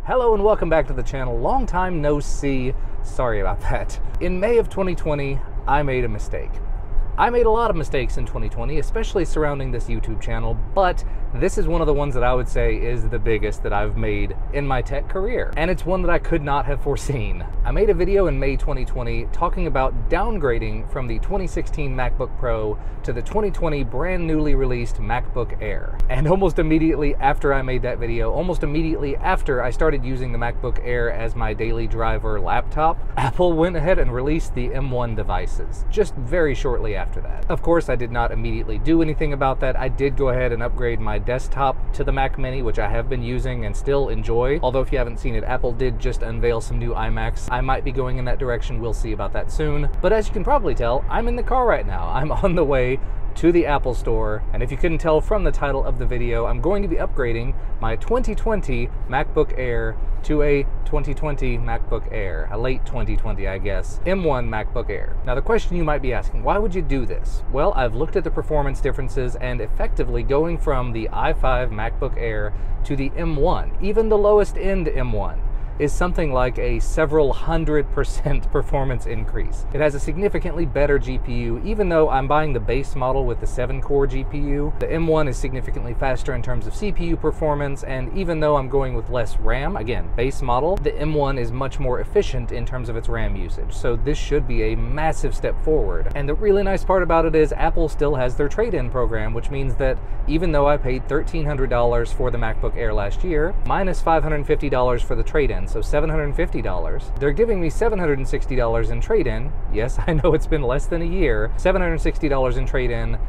Hello and welcome back to the channel. Long time no see. Sorry about that. In May of 2020, I made a mistake. I made a lot of mistakes in 2020, especially surrounding this YouTube channel, but this is one of the ones that I would say is the biggest that I've made in my tech career, and it's one that I could not have foreseen. I made a video in May 2020 talking about downgrading from the 2016 MacBook Pro to the 2020 brand newly released MacBook Air. And almost immediately after I made that video, almost immediately after I started using the MacBook Air as my daily driver laptop, Apple went ahead and released the M1 devices, just very shortly after that. Of course, I did not immediately do anything about that. I did go ahead and upgrade my desktop to the Mac Mini, which I have been using and still enjoy. Although if you haven't seen it, Apple did just unveil some new iMacs. I might be going in that direction. We'll see about that soon. But as you can probably tell, I'm in the car right now. I'm on the way to the Apple Store, and if you couldn't tell from the title of the video, I'm going to be upgrading my 2020 MacBook Air to a 2020 MacBook Air, a late 2020, I guess, M1 MacBook Air. Now the question you might be asking, why would you do this? Well, I've looked at the performance differences, and effectively going from the i5 MacBook Air to the M1, even the lowest end M1, is something like a several 100% performance increase. It has a significantly better GPU, even though I'm buying the base model with the 7-core GPU. The M1 is significantly faster in terms of CPU performance, and even though I'm going with less RAM, again, base model, the M1 is much more efficient in terms of its RAM usage. So this should be a massive step forward. And the really nice part about it is Apple still has their trade-in program, which means that even though I paid $1,300 for the MacBook Air last year, minus $550 for the trade-in, so $750. They're giving me $760 in trade-in. Yes, I know it's been less than a year. $760 in trade-in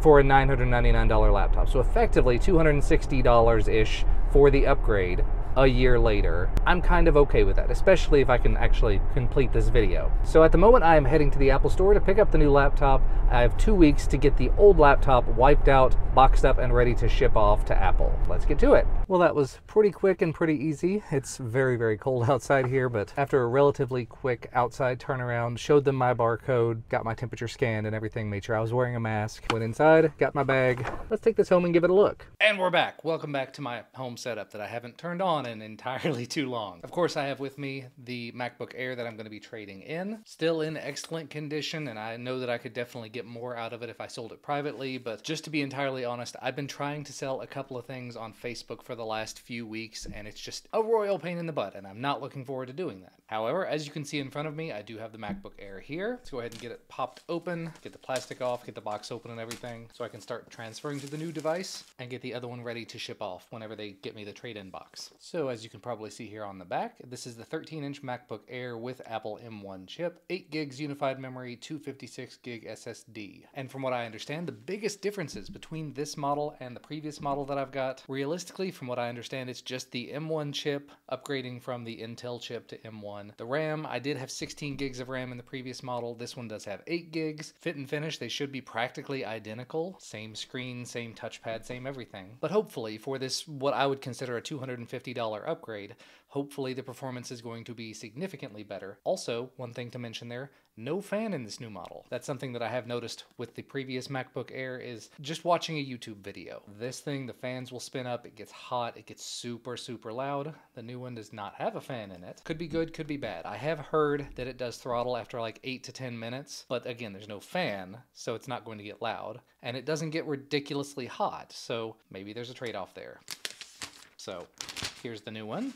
for a $999 laptop. So effectively $260-ish for the upgrade a year later. I'm kind of okay with that, especially if I can actually complete this video. So at the moment I am heading to the Apple Store to pick up the new laptop. I have 2 weeks to get the old laptop wiped out, boxed up, and ready to ship off to Apple. Let's get to it. Well, that was pretty quick and pretty easy. It's very, very cold outside here, but after a relatively quick outside turnaround, showed them my barcode, got my temperature scanned and everything, made sure I was wearing a mask, went inside, got my bag. Let's take this home and give it a look. And we're back. Welcome back to my home setup that I haven't turned on in entirely too long. Of course, I have with me the MacBook Air that I'm going to be trading in. Still in excellent condition, and I know that I could definitely get more out of it if I sold it privately, but just to be entirely honest, I've been trying to sell a couple of things on Facebook for the last few weeks, and it's just a royal pain in the butt, and I'm not looking forward to doing that. However, as you can see in front of me, I do have the MacBook Air here. Let's go ahead and get it popped open, get the plastic off, get the box open and everything, so I can start transferring to the new device and get the other one ready to ship off whenever they get me the trade-in box. So as you can probably see here on the back, this is the 13-inch MacBook Air with Apple M1 chip, 8 gigs unified memory, 256 gig SSD. And from what I understand, the biggest differences between this model and the previous model that I've got, realistically, from what I understand, it's just the M1 chip upgrading from the Intel chip to M1. The RAM, I did have 16 gigs of RAM in the previous model. This one does have 8 gigs. Fit and finish, they should be practically identical. Same screen, same touchpad, same everything. But hopefully for this, what I would consider a $250 upgrade, hopefully the performance is going to be significantly better. Also, one thing to mention there, no fan in this new model. That's something that I have noticed with the previous MacBook Air is just watching a YouTube video. This thing, the fans will spin up, it gets hot, it gets super, super loud. The new one does not have a fan in it. Could be good, could be bad. I have heard that it does throttle after like 8 to 10 minutes, but again, there's no fan, so it's not going to get loud. And it doesn't get ridiculously hot, so maybe there's a trade-off there. So here's the new one.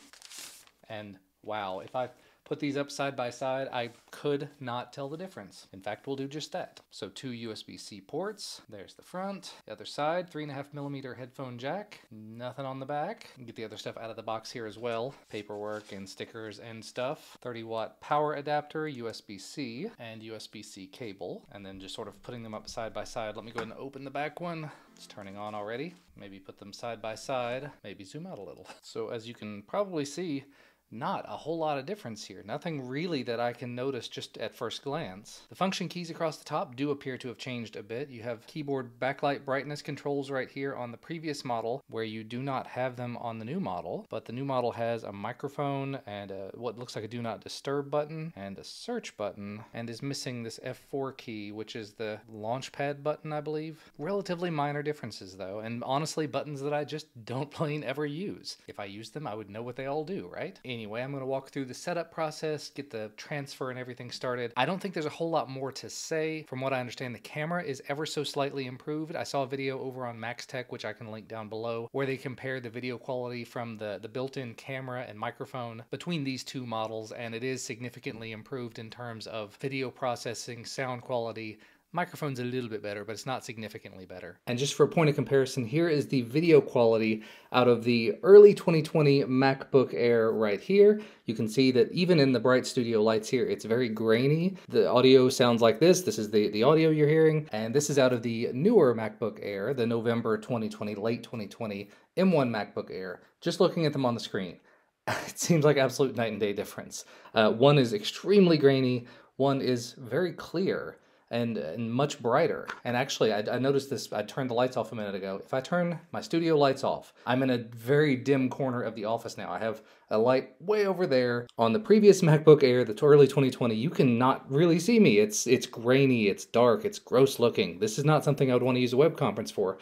And wow, if I put these up side by side, I could not tell the difference. In fact, we'll do just that. So 2 USB-C ports. There's the front. The other side, 3.5mm headphone jack. Nothing on the back. Get the other stuff out of the box here as well. Paperwork and stickers and stuff. 30-watt power adapter, USB-C, and USB-C cable. And then just sort of putting them up side by side. Let me go ahead and open the back one. It's turning on already. Maybe put them side by side. Maybe zoom out a little. So as you can probably see, not a whole lot of difference here. Nothing really that I can notice just at first glance. The function keys across the top do appear to have changed a bit. You have keyboard backlight brightness controls right here on the previous model, where you do not have them on the new model, but the new model has a microphone and what looks like a do not disturb button and a search button, and is missing this F4 key, which is the launchpad button, I believe. Relatively minor differences though, and honestly buttons that I just don't plain ever use. If I used them, I would know what they all do, right? Anyway, I'm going to walk through the setup process, get the transfer and everything started. I don't think there's a whole lot more to say. From what I understand, the camera is ever so slightly improved. I saw a video over on Max Tech, which I can link down below, where they compared the video quality from the built-in camera and microphone between these two models, and it is significantly improved in terms of video processing, sound quality. Microphone's a little bit better, but it's not significantly better. And just for a point of comparison, here is the video quality out of the early 2020 MacBook Air right here. You can see that even in the bright studio lights here, it's very grainy. The audio sounds like this. This is the audio you're hearing. And this is out of the newer MacBook Air, the November 2020, late 2020 M1 MacBook Air. Just looking at them on the screen, it seems like absolute night and day difference. One is extremely grainy. One is very clear and much brighter. And actually, I noticed this, I turned the lights off a minute ago. If I turn my studio lights off, I'm in a very dim corner of the office now. I have a light way over there. On the previous MacBook Air, the early 2020, you cannot really see me. It's grainy, it's dark, it's gross looking. This is not something I would want to use a web conference for.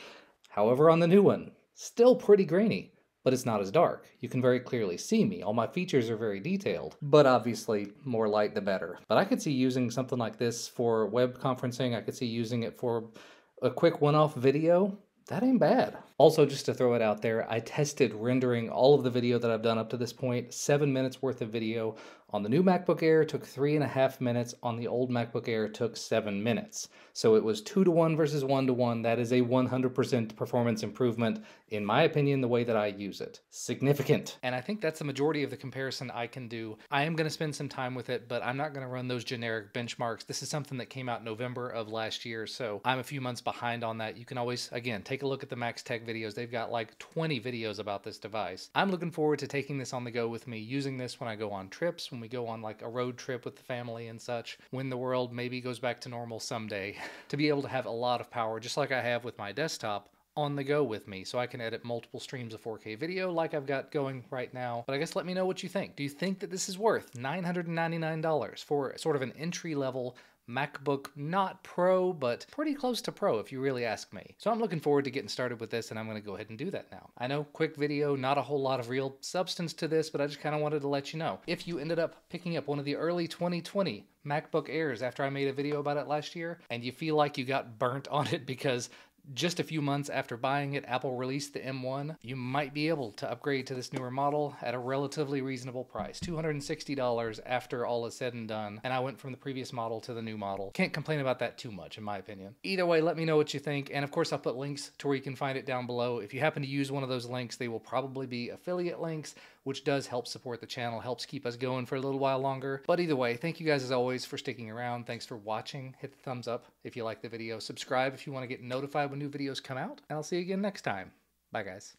However, on the new one, still pretty grainy, but it's not as dark. You can very clearly see me. All my features are very detailed, but obviously more light the better. But I could see using something like this for web conferencing. I could see using it for a quick one-off video. That ain't bad. Also, just to throw it out there, I tested rendering all of the video that I've done up to this point. 7 minutes worth of video on the new MacBook Air took 3.5 minutes. On the old MacBook Air took 7 minutes. So it was 2-to-1 versus 1-to-1. That is a 100% performance improvement, in my opinion, the way that I use it. Significant. And I think that's the majority of the comparison I can do. I am going to spend some time with it, but I'm not going to run those generic benchmarks. This is something that came out November of last year, so I'm a few months behind on that. You can always, again, take a look at the Max Tech videos. They've got like 20 videos about this device. I'm looking forward to taking this on the go with me, using this when I go on trips, when we go on like a road trip with the family and such, when the world maybe goes back to normal someday, to be able to have a lot of power, just like I have with my desktop, on the go with me, so I can edit multiple streams of 4K video like I've got going right now. But I guess let me know what you think. Do you think that this is worth $999 for sort of an entry-level MacBook, not Pro, but pretty close to Pro if you really ask me? So I'm looking forward to getting started with this, and I'm going to go ahead and do that now. I know, quick video, not a whole lot of real substance to this, but I just kind of wanted to let you know. If you ended up picking up one of the early 2020 MacBook Airs after I made a video about it last year, and you feel like you got burnt on it because just a few months after buying it, Apple released the M1, you might be able to upgrade to this newer model at a relatively reasonable price. $260 after all is said and done, and I went from the previous model to the new model. Can't complain about that too much, in my opinion. Either way, let me know what you think, and of course I'll put links to where you can find it down below. If you happen to use one of those links, they will probably be affiliate links, which does help support the channel, helps keep us going for a little while longer. But either way, thank you guys as always for sticking around. Thanks for watching. Hit the thumbs up if you like the video. Subscribe if you want to get notified when new videos come out. And I'll see you again next time. Bye, guys.